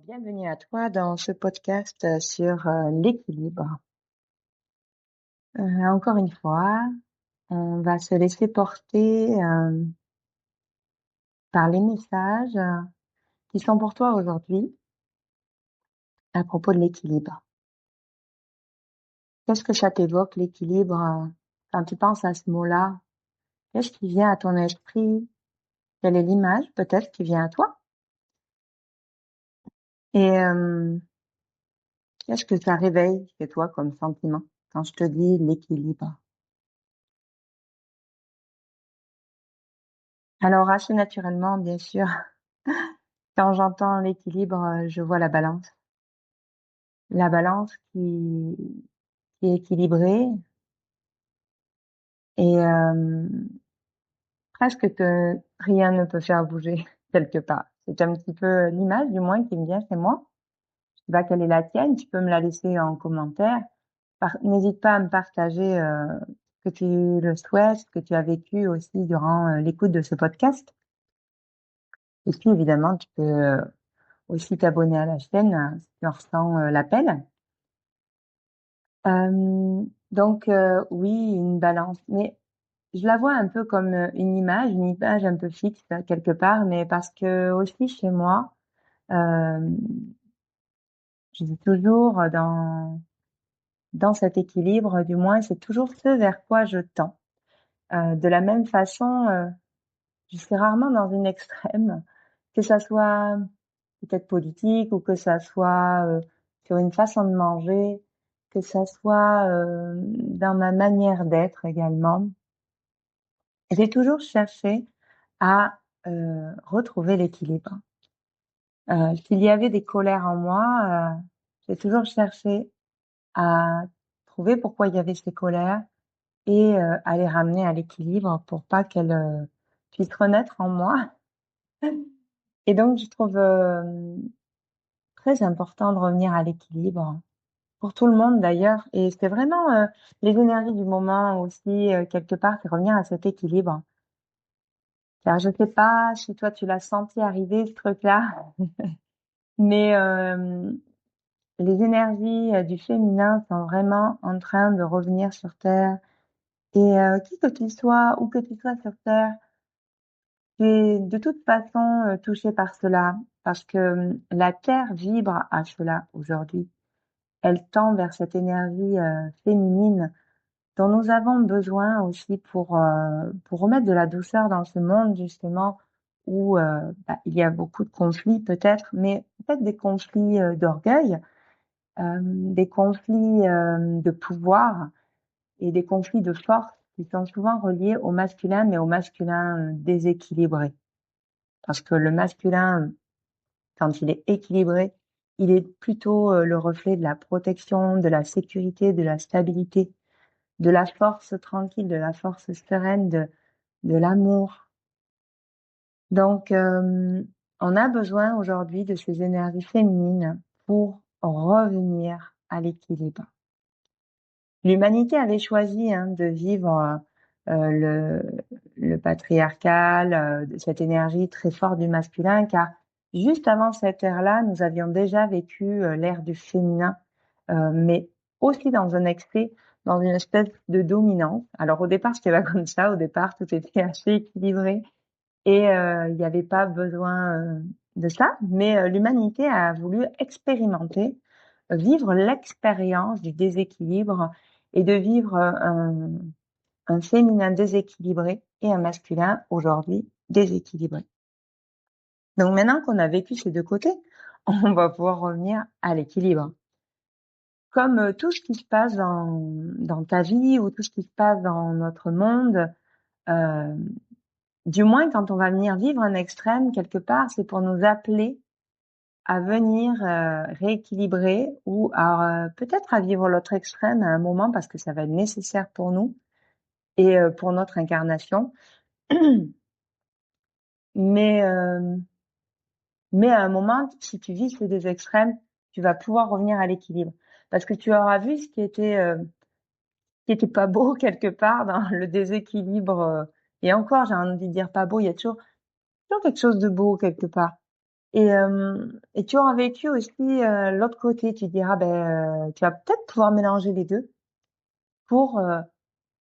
Bienvenue à toi dans ce podcast sur l'équilibre. Encore une fois, on va se laisser porter par les messages qui sont pour toi aujourd'hui à propos de l'équilibre. Qu'est-ce que ça t'évoque, l'équilibre, quand tu penses à ce mot-là? Qu'est-ce qui vient à ton esprit? Quelle est l'image peut-être qui vient à toi? Et qu'est-ce que ça réveille chez toi comme sentiment quand je te dis l'équilibre? Alors assez naturellement, bien sûr, quand j'entends l'équilibre, je vois la balance. La balance qui est équilibrée et presque que rien ne peut faire bouger quelque part. C'est un petit peu l'image du moins qui me vient chez moi. Je sais pas quelle est la tienne, tu peux me la laisser en commentaire. N'hésite pas à me partager que tu le souhaites, ce que tu as vécu aussi durant l'écoute de ce podcast. Et puis évidemment, tu peux aussi t'abonner à la chaîne si tu en ressens l'appel. Oui, une balance, mais je la vois un peu comme une image un peu fixe quelque part, mais parce que aussi chez moi, euh, je dis toujours dans cet équilibre, du moins, c'est toujours ce vers quoi je tends. De la même façon, je suis rarement dans une extrême, que ça soit peut-être politique ou que ça soit sur une façon de manger, que ça soit dans ma manière d'être également. J'ai toujours cherché à retrouver l'équilibre. S'il y avait des colères en moi, j'ai toujours cherché à trouver pourquoi il y avait ces colères et à les ramener à l'équilibre pour pas qu'elles puissent renaître en moi. Et donc, je trouve très important de revenir à l'équilibre pour tout le monde d'ailleurs. Et c'est vraiment les énergies du moment aussi, quelque part, c'est revenir à cet équilibre. Car je sais pas si toi tu l'as senti arriver ce truc-là, mais les énergies du féminin sont vraiment en train de revenir sur Terre. Et qui que tu sois, où que tu sois sur Terre, tu es de toute façon touché par cela, parce que la Terre vibre à cela aujourd'hui. Elle tend vers cette énergie féminine dont nous avons besoin aussi pour remettre de la douceur dans ce monde justement où il y a beaucoup de conflits peut-être, mais peut-être des conflits d'orgueil, des conflits de pouvoir et des conflits de force qui sont souvent reliés au masculin, mais au masculin déséquilibré. Parce que le masculin, quand il est équilibré, il est plutôt le reflet de la protection, de la sécurité, de la stabilité, de la force tranquille, de la force sereine, de l'amour. Donc, on a besoin aujourd'hui de ces énergies féminines pour revenir à l'équilibre. L'humanité avait choisi de vivre le, le patriarcal, cette énergie très forte du masculin, car juste avant cette ère-là, nous avions déjà vécu l'ère du féminin, mais aussi dans un excès, dans une espèce de dominance. Alors au départ, c'était pas comme ça. Au départ, tout était assez équilibré et il n'y avait pas besoin de ça. Mais l'humanité a voulu expérimenter, vivre l'expérience du déséquilibre et de vivre un féminin déséquilibré et un masculin aujourd'hui déséquilibré. Donc maintenant qu'on a vécu ces deux côtés, on va pouvoir revenir à l'équilibre. Comme tout ce qui se passe dans ta vie ou tout ce qui se passe dans notre monde, euh, du moins quand on va venir vivre un extrême quelque part, c'est pour nous appeler à venir rééquilibrer ou peut-être à vivre l'autre extrême à un moment parce que ça va être nécessaire pour nous et pour notre incarnation. Mais à un moment, si tu vis ces deux extrêmes, tu vas pouvoir revenir à l'équilibre parce que tu auras vu ce qui était pas beau quelque part dans le déséquilibre. Et encore, j'ai envie de dire pas beau, il y a toujours quelque chose de beau quelque part. Et tu auras vécu aussi l'autre côté. Tu diras, ben, tu vas peut-être pouvoir mélanger les deux pour, euh,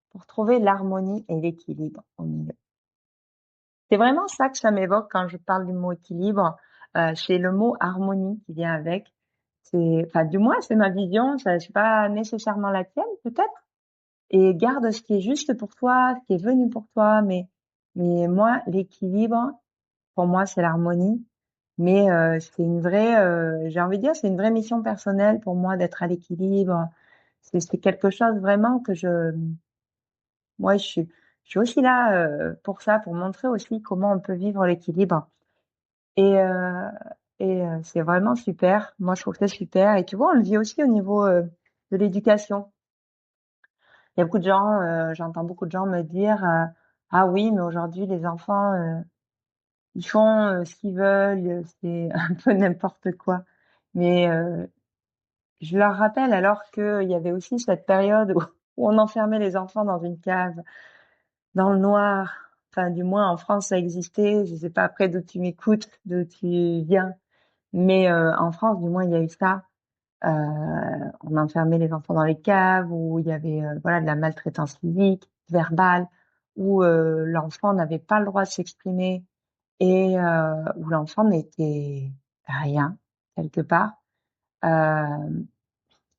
pour trouver l'harmonie et l'équilibre au milieu. C'est vraiment ça que ça m'évoque quand je parle du mot équilibre. C'est le mot harmonie qui vient avec. Enfin, du moins, c'est ma vision. Ça, c'est pas nécessairement la tienne, peut-être. Et garde ce qui est juste pour toi, ce qui est venu pour toi. Mais moi, l'équilibre, pour moi, c'est l'harmonie. Mais c'est une vraie, j'ai envie de dire, c'est une vraie mission personnelle pour moi d'être à l'équilibre. C'est quelque chose vraiment que moi, je suis aussi là pour ça, pour montrer aussi comment on peut vivre l'équilibre. Et c'est vraiment super. Moi, je trouve ça super. Et tu vois, on le vit aussi au niveau de l'éducation. Il y a beaucoup de gens, j'entends beaucoup de gens me dire, ah oui, mais aujourd'hui, les enfants, ils font ce qu'ils veulent, c'est un peu n'importe quoi. Mais je leur rappelle alors qu'il y avait aussi cette période où on enfermait les enfants dans une cave, dans le noir. Enfin, du moins en France, ça existait. Je sais pas après d'où tu m'écoutes, d'où tu viens, mais en France, du moins, il y a eu ça. On enfermait les enfants dans les caves où il y avait voilà de la maltraitance physique, verbale, où l'enfant n'avait pas le droit de s'exprimer et où l'enfant n'était rien quelque part. Euh,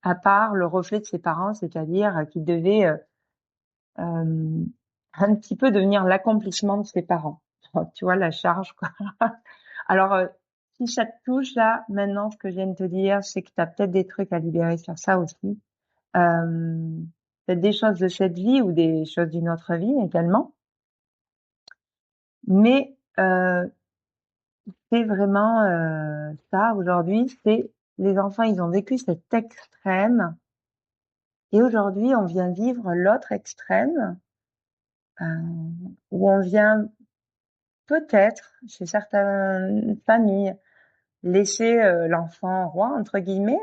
à part le reflet de ses parents, c'est-à-dire qu'il devait euh, un petit peu devenir l'accomplissement de ses parents. Tu vois, la charge, quoi. Alors, si ça te touche là, maintenant, ce que je viens de te dire, c'est que tu as peut-être des trucs à libérer sur ça aussi. Euh, Peut-être des choses de cette vie ou des choses d'une autre vie également. Mais c'est vraiment ça aujourd'hui, c'est les enfants, ils ont vécu cet extrême. Et aujourd'hui, on vient vivre l'autre extrême, euh, où on vient peut-être, chez certaines familles, laisser l'enfant roi, entre guillemets,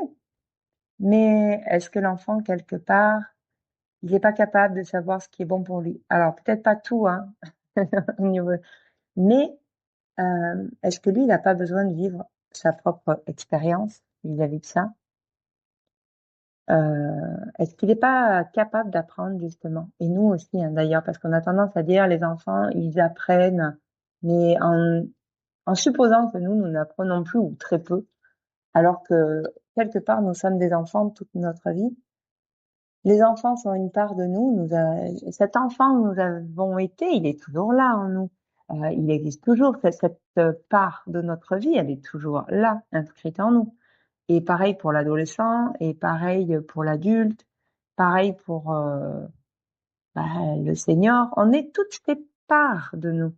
mais est-ce que l'enfant, quelque part, il n'est pas capable de savoir ce qui est bon pour lui? Alors, peut-être pas tout, hein, au niveau, mais est-ce que lui, il n'a pas besoin de vivre sa propre expérience vis-à-vis de ça? Est-ce qu'il n'est pas capable d'apprendre justement? Et nous aussi, hein, d'ailleurs, parce qu'on a tendance à dire les enfants, ils apprennent, mais en supposant que nous n'apprenons plus ou très peu, alors que quelque part, nous sommes des enfants toute notre vie. Les enfants sont une part de nous. Cet enfant où nous avons été, il est toujours là en nous. Il existe toujours. Cette part de notre vie, elle est toujours là, inscrite en nous. Et pareil pour l'adolescent, et pareil pour l'adulte, pareil pour bah, le senior. On est toutes des parts de nous.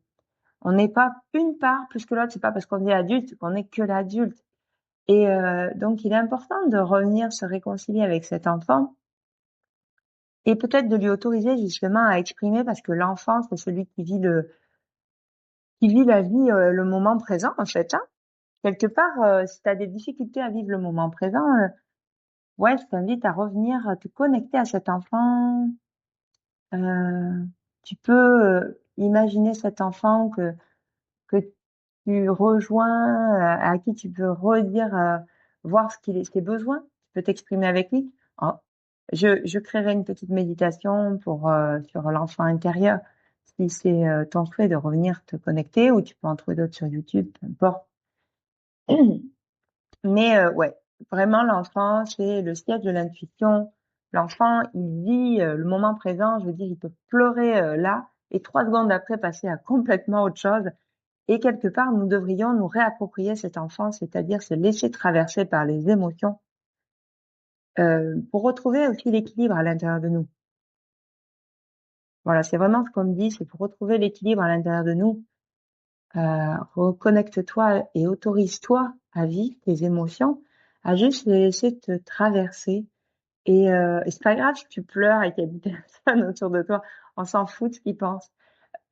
On n'est pas une part plus que l'autre. C'est pas parce qu'on est adulte qu'on est que l'adulte. Et donc, il est important de revenir se réconcilier avec cet enfant et peut-être de lui autoriser justement à exprimer parce que l'enfant, c'est celui qui vit la vie, le moment présent en fait. Hein. Quelque part, si tu as des difficultés à vivre le moment présent, ouais, je t'invite à revenir te connecter à cet enfant. Euh, Tu peux imaginer cet enfant que tu rejoins, à qui tu peux redire, voir ce qu'il est, ses besoins. Tu peux t'exprimer avec lui. Oh, je créerai une petite méditation pour sur l'enfant intérieur. Si c'est ton souhait de revenir te connecter, ou tu peux en trouver d'autres sur YouTube, peu importe. Mais ouais, vraiment l'enfant, c'est le siège de l'intuition. L'enfant, il vit le moment présent. Je veux dire, il peut pleurer là et 3 secondes après passer à complètement autre chose. Et quelque part, nous devrions nous réapproprier cette enfance, c'est-à-dire se laisser traverser par les émotions pour retrouver aussi l'équilibre à l'intérieur de nous. Voilà, c'est vraiment ce qu'on me dit, c'est pour retrouver l'équilibre à l'intérieur de nous. Reconnecte-toi et autorise-toi à vivre tes émotions, à juste les laisser te traverser. Et c'est pas grave si tu pleures et qu'il y a des personnes autour de toi, on s'en fout de ce qu'ils pensent.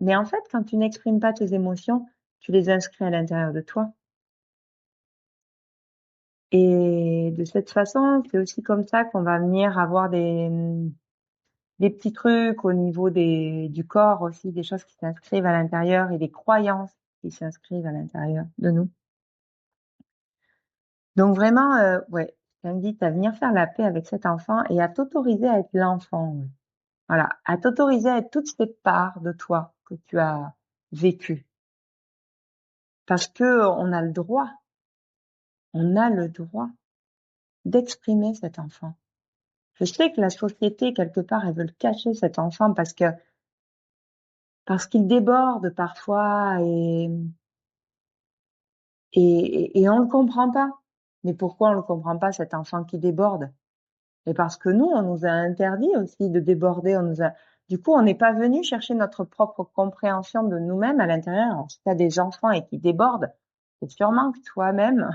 Mais en fait, quand tu n'exprimes pas tes émotions, tu les inscris à l'intérieur de toi. Et de cette façon, c'est aussi comme ça qu'on va venir avoir des petits trucs au niveau du corps aussi, des choses qui s'inscrivent à l'intérieur et des croyances qui s'inscrivent à l'intérieur de nous. Donc vraiment, ouais, je t'invite à venir faire la paix avec cet enfant et à t'autoriser à être l'enfant. Ouais. Voilà, à t'autoriser à être toutes ces parts de toi que tu as vécues. Parce que on a le droit d'exprimer cet enfant. Je sais que la société, quelque part, elle veut le cacher, cet enfant, parce qu'il déborde parfois et on le comprend pas. Mais pourquoi on le comprend pas, cet enfant qui déborde? Et parce que nous, on nous a interdit aussi de déborder. Du coup, on n'est pas venu chercher notre propre compréhension de nous-mêmes à l'intérieur. Alors, si tu as des enfants et qui débordent, c'est sûrement que toi-même,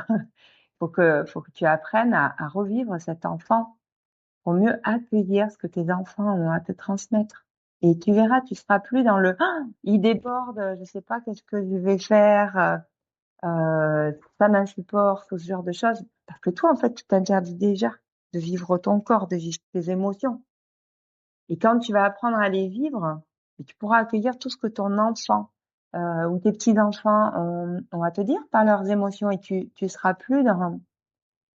faut que tu apprennes à revivre cet enfant pour mieux accueillir ce que tes enfants ont à te transmettre. Et tu verras, tu seras plus dans le ah, il déborde, je sais pas qu'est-ce que je vais faire, ça m'insupporte ou ce genre de choses. Parce que toi, en fait, tu t'interdis déjà de vivre ton corps, de vivre tes émotions. Et quand tu vas apprendre à les vivre, tu pourras accueillir tout ce que ton enfant ou tes petits-enfants ont à te dire par leurs émotions et tu seras plus dans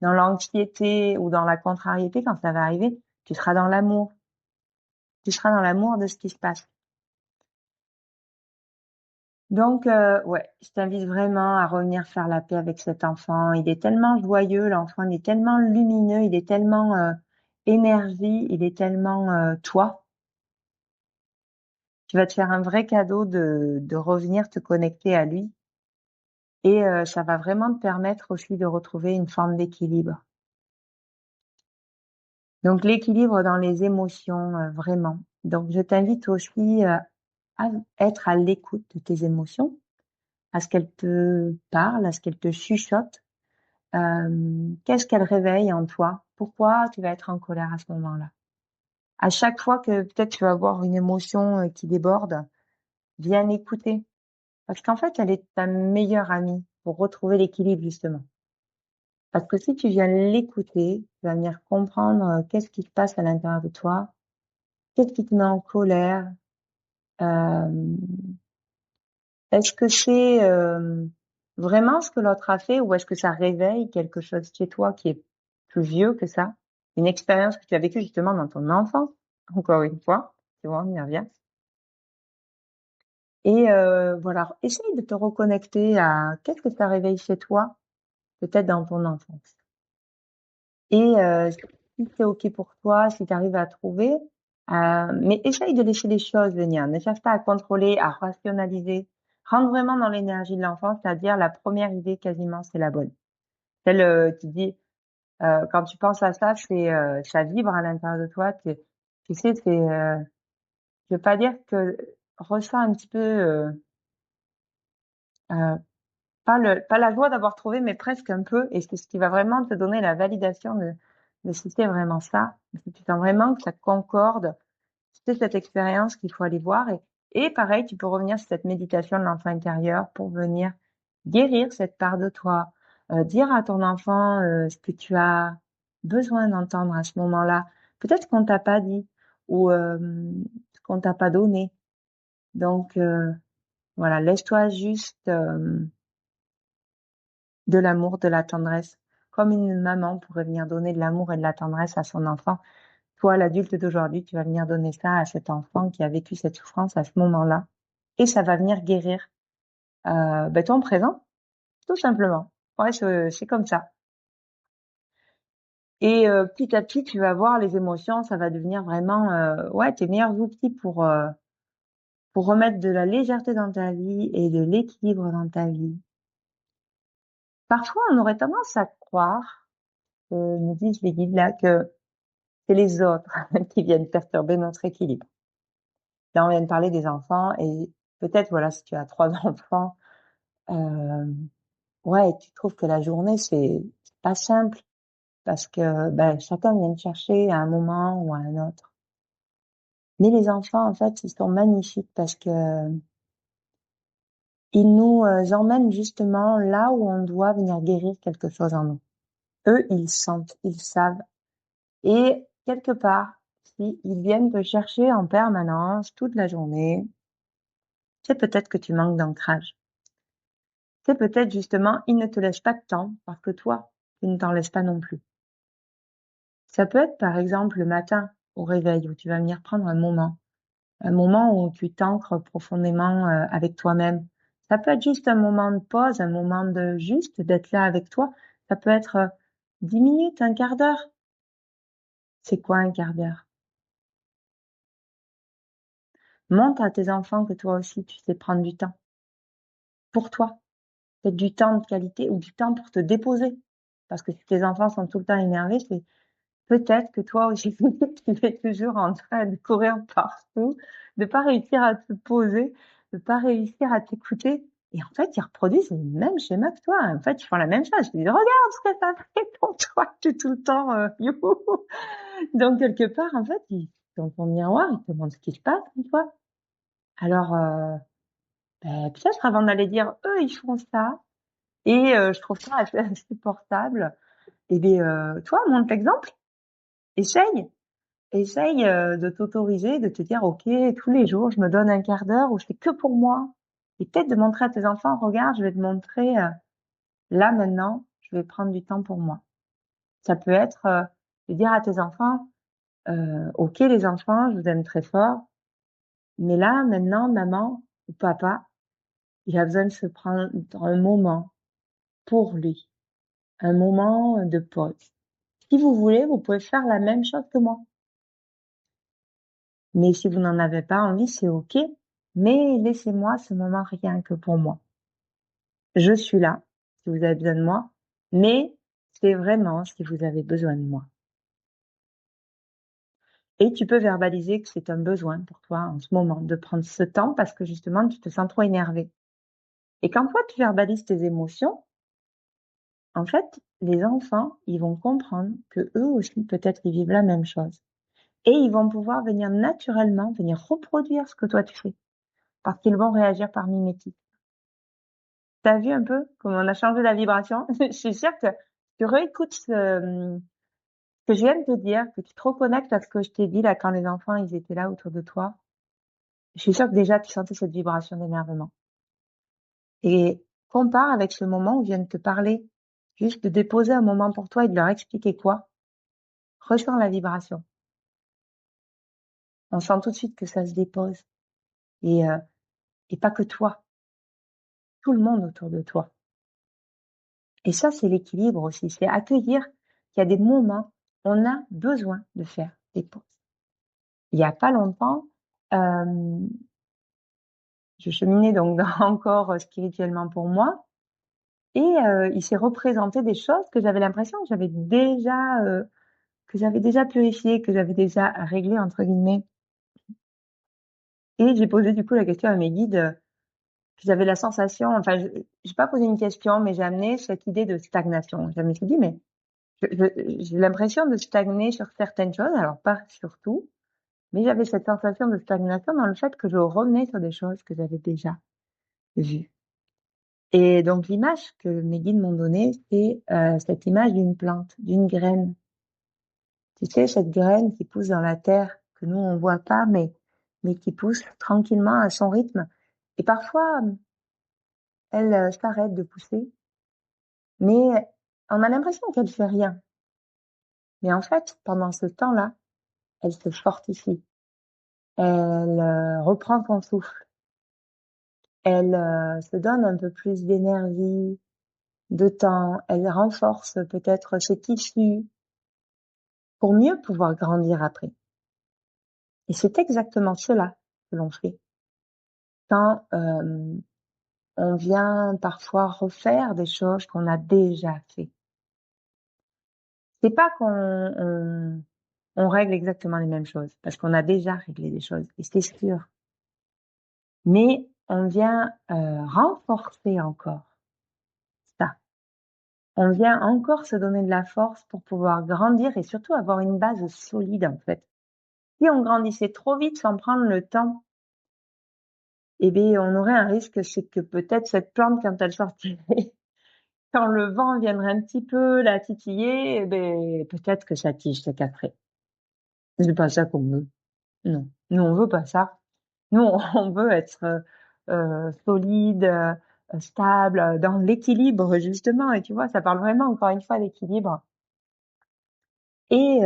l'anxiété ou dans la contrariété quand ça va arriver. Tu seras dans l'amour. Tu seras dans l'amour de ce qui se passe. Donc, ouais, je t'invite vraiment à revenir faire la paix avec cet enfant. Il est tellement joyeux, l'enfant, il est tellement lumineux, il est tellement énergie, il est tellement toi. Tu vas te faire un vrai cadeau de revenir te connecter à lui. Et ça va vraiment te permettre aussi de retrouver une forme d'équilibre. Donc, l'équilibre dans les émotions, vraiment. Donc, je t'invite aussi à être à l'écoute de tes émotions, à ce qu'elles te parlent, à ce qu'elles te chuchotent. Qu'est-ce qu'elle réveille en toi? Pourquoi tu vas être en colère à ce moment-là? À chaque fois que peut-être tu vas avoir une émotion qui déborde, viens l'écouter. Parce qu'en fait, elle est ta meilleure amie pour retrouver l'équilibre, justement. Parce que si tu viens l'écouter, tu vas venir comprendre qu'est-ce qui se passe à l'intérieur de toi, qu'est-ce qui te met en colère, euh, est-ce que c'est vraiment ce que l'autre a fait ou est-ce que ça réveille quelque chose chez toi qui est plus vieux que ça? Une expérience que tu as vécue justement dans ton enfance, encore une fois, tu vois, on y revient. Et voilà, essaye de te reconnecter à qu'est-ce que ça réveille chez toi, peut-être dans ton enfance. Et si c'est OK pour toi, si tu arrives à trouver, mais essaye de laisser les choses venir. Ne cherche pas à contrôler, à rationaliser. Rentre vraiment dans l'énergie de l'enfant, c'est-à-dire la première idée quasiment, c'est la bonne. Celle qui dit, quand tu penses à ça, ça vibre à l'intérieur de toi. Tu sais, je veux pas dire que ressens un petit peu, euh, pas la joie d'avoir trouvé, mais presque un peu. Et c'est ce qui va vraiment te donner la validation de si c'est vraiment ça. Si tu sens vraiment que ça concorde, c'est cette expérience qu'il faut aller voir. Et pareil, tu peux revenir sur cette méditation de l'enfant intérieur pour venir guérir cette part de toi, dire à ton enfant ce que tu as besoin d'entendre à ce moment-là. Peut-être qu'on t'a pas dit ou ce qu'on t'a pas donné. Donc voilà, laisse-toi juste de l'amour, de la tendresse, comme une maman pourrait venir donner de l'amour et de la tendresse à son enfant. Toi, l'adulte d'aujourd'hui, tu vas venir donner ça à cet enfant qui a vécu cette souffrance à ce moment-là. Et ça va venir guérir ton présent, tout simplement. Ouais, c'est comme ça. Et petit à petit, tu vas voir les émotions, ça va devenir vraiment ouais, tes meilleurs outils pour remettre de la légèreté dans ta vie et de l'équilibre dans ta vie. Parfois, on aurait tendance à croire, me disent les guides là, que c'est les autres qui viennent perturber notre équilibre. Là, on vient de parler des enfants et peut-être, voilà, si tu as 3 enfants, euh, ouais, tu trouves que la journée, c'est pas simple parce que ben, chacun vient te chercher à un moment ou à un autre. Mais les enfants, en fait, ils sont magnifiques parce que ils nous emmènent justement là où on doit venir guérir quelque chose en nous. Eux, ils sentent, ils savent. Et quelque part, si ils viennent te chercher en permanence toute la journée, c'est peut-être que tu manques d'ancrage. C'est peut-être justement, ils ne te laissent pas de temps parce que toi, tu ne t'en laisses pas non plus. Ça peut être par exemple le matin au réveil où tu vas venir prendre un moment où tu t'ancres profondément avec toi-même. Ça peut être juste un moment de pause, un moment de juste d'être là avec toi. Ça peut être 10 minutes, un quart d'heure. C'est quoi un quart d'heure? Montre à tes enfants que toi aussi tu sais prendre du temps pour toi. Peut-être du temps de qualité ou du temps pour te déposer. Parce que si tes enfants sont tout le temps énervés, c'est peut-être que toi aussi, tu es toujours en train de courir partout, de pas réussir à te poser, de pas réussir à t'écouter. Et en fait, ils reproduisent le même schéma que toi. En fait, ils font la même chose. Ils disent, regarde ce que ça fait pour toi, tu es tout le temps, youhou. Donc, quelque part, en fait, dans ton miroir, ils te demandent ce qui se passe en toi. Alors, peut-être avant d'aller dire, eux, ils font ça, et je trouve ça assez insupportable. Eh bien, toi, montre l'exemple, essaye. Essaye de t'autoriser, de te dire, OK, tous les jours, je me donne un quart d'heure où je fais que pour moi. Et peut-être de montrer à tes enfants, regarde, je vais te montrer, là, maintenant, je vais prendre du temps pour moi. Ça peut être de dire à tes enfants, OK, les enfants, je vous aime très fort, mais là, maintenant, maman ou papa, il a besoin de se prendre un moment pour lui, un moment de pause. Si vous voulez, vous pouvez faire la même chose que moi. Mais si vous n'en avez pas envie, c'est OK. Mais laissez-moi ce moment rien que pour moi. Je suis là si vous avez besoin de moi, mais c'est vraiment si vous avez besoin de moi. Et tu peux verbaliser que c'est un besoin pour toi en ce moment de prendre ce temps parce que justement tu te sens trop énervé. Et quand toi tu verbalises tes émotions, en fait, les enfants, ils vont comprendre que eux aussi peut-être ils vivent la même chose. Et ils vont pouvoir venir naturellement, venir reproduire ce que toi tu fais. Parce qu'ils vont réagir par mimétisme. T'as vu un peu comment on a changé la vibration? Je suis sûre que tu réécoutes ce que je viens de te dire, que tu te reconnectes à ce que je t'ai dit là quand les enfants ils étaient là autour de toi. Je suis sûre que déjà tu sentais cette vibration d'énervement. Et compare avec ce moment où je viens de te parler, juste de déposer un moment pour toi et de leur expliquer quoi. Ressens la vibration. On sent tout de suite que ça se dépose. Et, euh, et pas que toi, tout le monde autour de toi. Et ça, c'est l'équilibre aussi. C'est accueillir qu'il y a des moments où on a besoin de faire des pauses. Il y a pas longtemps, euh, je cheminais donc encore spirituellement pour moi, et il s'est représenté des choses que j'avais l'impression que j'avais déjà purifiées, que j'avais déjà réglées entre guillemets. Et j'ai posé du coup la question à mes guides, que j'avais la sensation, enfin, j'ai pas posé une question, mais j'ai amené cette idée de stagnation. Je me suis dit, mais j'ai l'impression de stagner sur certaines choses, alors pas sur tout, mais j'avais cette sensation de stagnation dans le fait que je revenais sur des choses que j'avais déjà vues. Et donc l'image que mes guides m'ont donnée, c'est cette image d'une plante, d'une graine. Tu sais, cette graine qui pousse dans la terre, que nous on voit pas, mais qui pousse tranquillement à son rythme. Et parfois, elle s'arrête de pousser, mais on a l'impression qu'elle fait rien. Mais en fait, pendant ce temps-là, elle se fortifie. Elle reprend son souffle. Elle se donne un peu plus d'énergie, de temps. Elle renforce peut-être ses tissus pour mieux pouvoir grandir après. Et c'est exactement cela que l'on fait quand on vient parfois refaire des choses qu'on a déjà fait. C'est pas on règle exactement les mêmes choses, parce qu'on a déjà réglé des choses, et c'est sûr. Mais on vient renforcer encore ça. On vient encore se donner de la force pour pouvoir grandir et surtout avoir une base solide en fait. Si on grandissait trop vite sans prendre le temps, eh bien, on aurait un risque, c'est que peut-être cette plante, quand elle sortirait, quand le vent viendrait un petit peu la titiller, eh bien, peut-être que sa tige se casserait. C'est pas ça qu'on veut. Non. Nous, on veut pas ça. Nous, on veut être solide, stable, dans l'équilibre justement. Et tu vois, ça parle vraiment encore une fois d'équilibre. Et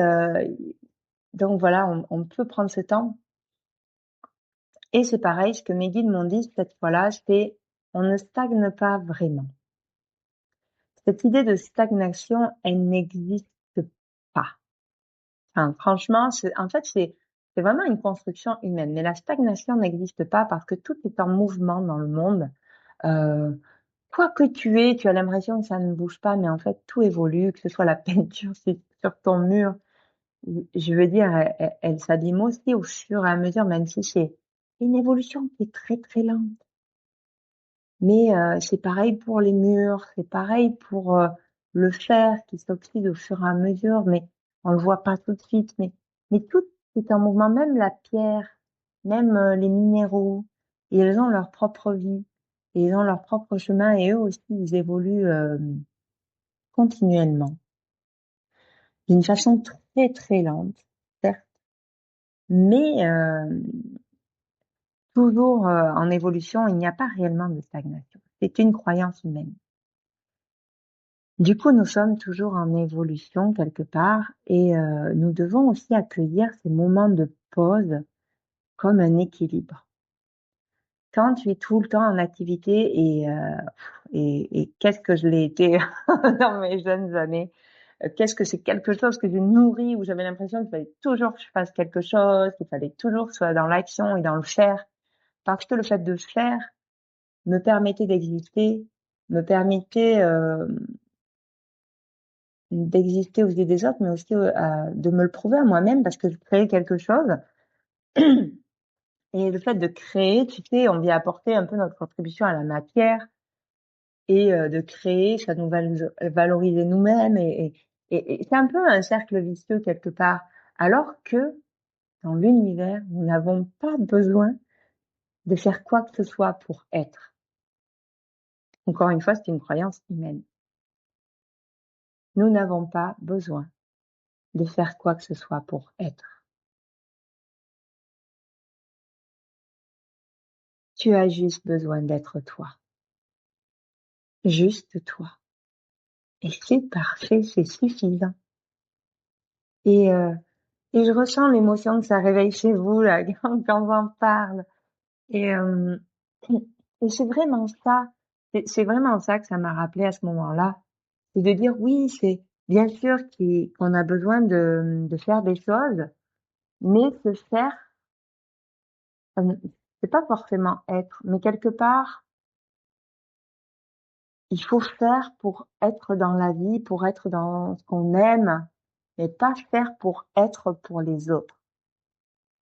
donc voilà, on peut prendre ce temps. Et c'est pareil, ce que mes guides m'ont dit cette fois-là, c'est on ne stagne pas vraiment. Cette idée de stagnation, elle n'existe pas. Enfin, franchement, c'est vraiment une construction humaine. Mais la stagnation n'existe pas parce que tout est en mouvement dans le monde. Euh, Quoi que tu as l'impression que ça ne bouge pas, mais en fait, tout évolue, que ce soit la peinture sur ton mur. Je veux dire, elle s'abîme aussi au fur et à mesure, même si c'est une évolution qui est très, très lente. Mais c'est pareil pour les murs, c'est pareil pour le fer qui s'oxyde au fur et à mesure, mais on le voit pas tout de suite. Mais tout est en mouvement, même la pierre, même les minéraux, et ils ont leur propre vie, et ils ont leur propre chemin, et eux aussi ils évoluent continuellement, d'une façon très très lente, certes, mais toujours en évolution. Il n'y a pas réellement de stagnation. C'est une croyance humaine. Du coup, nous sommes toujours en évolution quelque part et nous devons aussi accueillir ces moments de pause comme un équilibre. Quand tu es tout le temps en activité et qu'est-ce que je l'ai été dans mes jeunes années, qu'est-ce que c'est quelque chose que je nourris où j'avais l'impression qu'il fallait toujours que je fasse quelque chose, qu'il fallait toujours que je sois dans l'action et dans le faire, parce que le fait de faire me permettait d'exister, me permettait d'exister aux yeux des autres, mais aussi de me le prouver à moi-même parce que je créais quelque chose. Et le fait de créer, tu sais, on vient apporter un peu notre contribution à la matière et de créer, ça nous va nous valoriser nous-mêmes et c'est un peu un cercle vicieux quelque part. Alors que dans l'univers, nous n'avons pas besoin de faire quoi que ce soit pour être. Encore une fois, c'est une croyance humaine. Nous n'avons pas besoin de faire quoi que ce soit pour être. Tu as juste besoin d'être toi. Juste toi. Et c'est parfait, c'est suffisant. Et, euh, et je ressens l'émotion que ça réveille chez vous, là, quand j'en parle. Et, euh, et c'est vraiment ça. C'est vraiment ça que ça m'a rappelé à ce moment-là. C'est de dire, oui, c'est bien sûr qu'on a besoin de faire des choses, mais se faire, euh, c'est pas forcément être, mais quelque part, il faut faire pour être dans la vie, pour être dans ce qu'on aime, mais pas faire pour être pour les autres.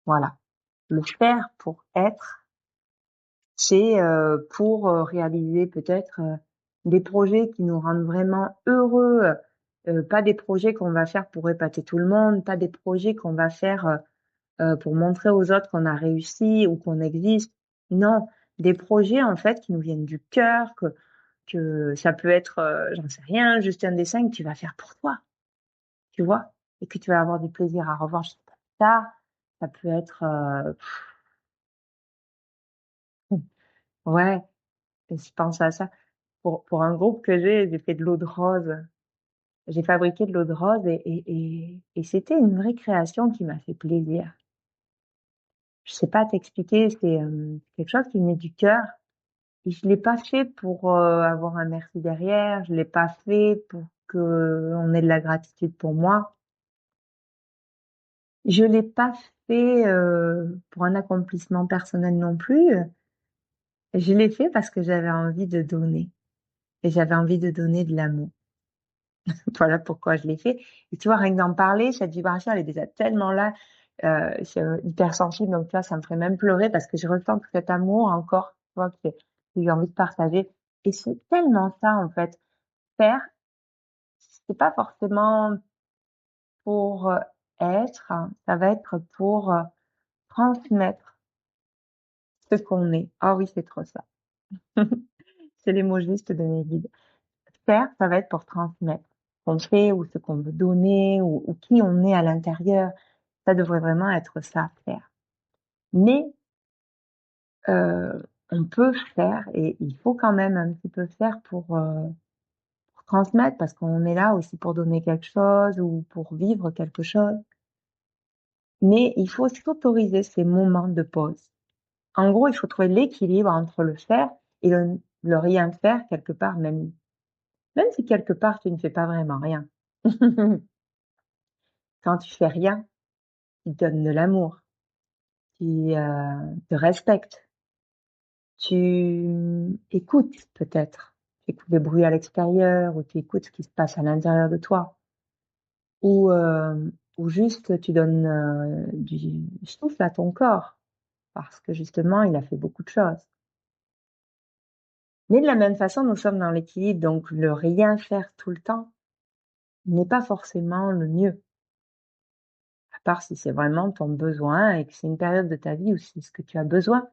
Voilà. Le faire pour être, c'est pour réaliser peut-être des projets qui nous rendent vraiment heureux, pas des projets qu'on va faire pour épater tout le monde, pas des projets qu'on va faire pour montrer aux autres qu'on a réussi ou qu'on existe. Non, des projets en fait qui nous viennent du cœur, que ça peut être, j'en sais rien, juste un dessin que tu vas faire pour toi, tu vois, et que tu vas avoir du plaisir à revoir juste plus tard. Ça peut être, ouais, je pense à ça. Pour un groupe que j'ai fait de l'eau de rose. J'ai fabriqué de l'eau de rose et c'était une vraie création qui m'a fait plaisir. Je sais pas t'expliquer, c'est quelque chose qui venait du cœur. Et je l'ai pas fait pour avoir un merci derrière. Je l'ai pas fait pour que on ait de la gratitude pour moi. Je l'ai pas fait pour un accomplissement personnel non plus. Je l'ai fait parce que j'avais envie de donner. Et j'avais envie de donner de l'amour. Voilà pourquoi je l'ai fait. Et tu vois, rien que d'en parler, cette vibration, elle est déjà tellement là. Je suis hyper sensible, donc là, ça me ferait même pleurer parce que je ressens tout cet amour encore, tu vois, que j'ai envie de partager. Et c'est tellement ça, en fait. Faire, c'est pas forcément pour être, hein, ça va être pour transmettre ce qu'on est. Ah oui, c'est trop ça. C'est les mots justes de mes guides. Faire, ça va être pour transmettre ce qu'on fait ou ce qu'on veut donner ou qui on est à l'intérieur. Ça devrait vraiment être ça, faire. Mais on peut faire et il faut quand même un petit peu faire pour transmettre parce qu'on est là aussi pour donner quelque chose ou pour vivre quelque chose. Mais il faut s'autoriser ces moments de pause. En gros, il faut trouver l'équilibre entre le faire et le rien faire quelque part, même si quelque part tu ne fais pas vraiment rien. Quand tu fais rien, tu donnes de l'amour, tu te respectes, tu écoutes peut-être, tu écoutes les bruits à l'extérieur ou tu écoutes ce qui se passe à l'intérieur de toi ou juste tu donnes du souffle à ton corps parce que justement il a fait beaucoup de choses. Mais de la même façon, nous sommes dans l'équilibre, donc le rien faire tout le temps n'est pas forcément le mieux, à part si c'est vraiment ton besoin et que c'est une période de ta vie où c'est ce que tu as besoin.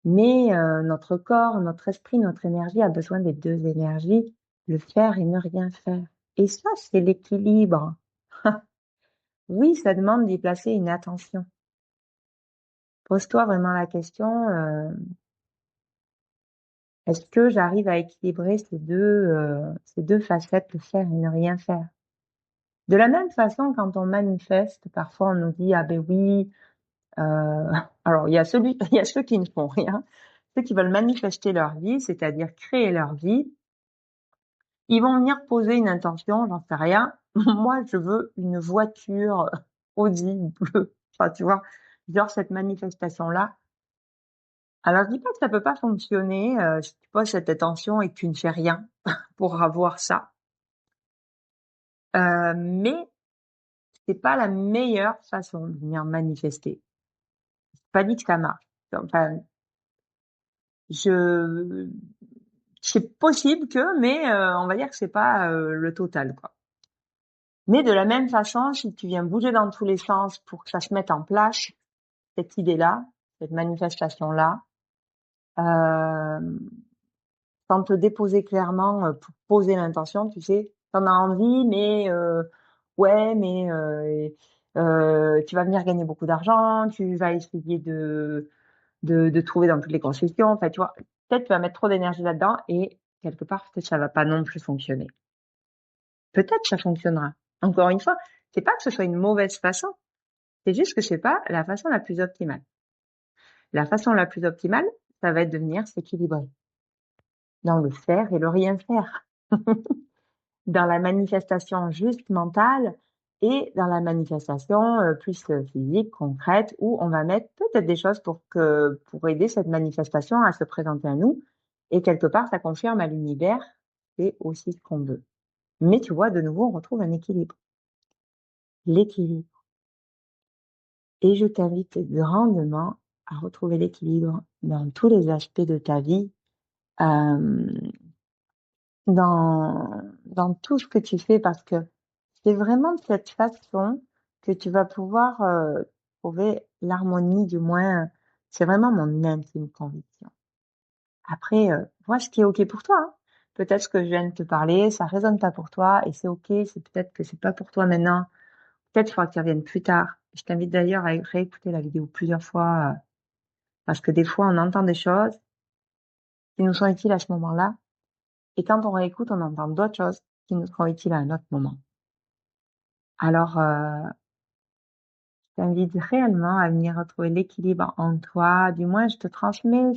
Mais notre corps, notre esprit, notre énergie a besoin des deux énergies, le faire et ne rien faire. Et ça, c'est l'équilibre. Oui, ça demande d'y placer une attention. Pose-toi vraiment la question, est-ce que j'arrive à équilibrer ces deux facettes, le faire et ne rien faire? De la même façon, quand on manifeste, parfois on nous dit, ah ben oui, alors il y a ceux qui ne font rien, ceux qui veulent manifester leur vie, c'est-à-dire créer leur vie. Ils vont venir poser une intention, j'en sais rien. Moi, je veux une voiture Audi bleue. Enfin, tu vois, genre cette manifestation-là. Alors, je dis pas que ça peut pas fonctionner si tu poses cette intention et que tu ne fais rien pour avoir ça. Mais c'est pas la meilleure façon de venir manifester. C'est pas dit que ça marche. Enfin, je, c'est possible que, mais on va dire que c'est pas le total, quoi. Mais de la même façon, si tu viens bouger dans tous les sens pour que ça se mette en place, cette idée-là, cette manifestation-là, euh, sans te déposer clairement pour poser l'intention, tu sais, t'en as envie, mais ouais, mais tu vas venir gagner beaucoup d'argent, tu vas essayer de trouver dans toutes les concessions, enfin, tu vois, peut-être tu vas mettre trop d'énergie là-dedans et quelque part, peut-être ça va pas non plus fonctionner. Peut-être ça fonctionnera. Encore une fois, c'est pas que ce soit une mauvaise façon, c'est juste que c'est pas la façon la plus optimale. La façon la plus optimale, ça va être de venir s'équilibrer dans le faire et le rien faire, dans la manifestation juste mentale et dans la manifestation plus physique, concrète, où on va mettre peut-être des choses pour aider cette manifestation à se présenter à nous. Et quelque part, ça confirme à l'univers, c'est aussi ce qu'on veut. Mais tu vois, de nouveau, on retrouve un équilibre. L'équilibre. Et je t'invite grandement à retrouver l'équilibre dans tous les aspects de ta vie, euh, dans tout ce que tu fais, parce que c'est vraiment de cette façon que tu vas pouvoir trouver l'harmonie, du moins, c'est vraiment mon intime conviction. Après, vois ce qui est OK pour toi, hein. Peut-être ce que je viens de te parler, ça résonne pas pour toi et c'est OK, c'est peut-être que c'est pas pour toi maintenant. Peut-être qu'il faudra que tu reviennes plus tard. Je t'invite d'ailleurs à réécouter la vidéo plusieurs fois parce que des fois, on entend des choses qui nous sont utiles à ce moment-là. Et quand on réécoute, on entend d'autres choses qui nous seront utiles à un autre moment. Alors, je t'invite réellement à venir retrouver l'équilibre en toi. Du moins, je te transmets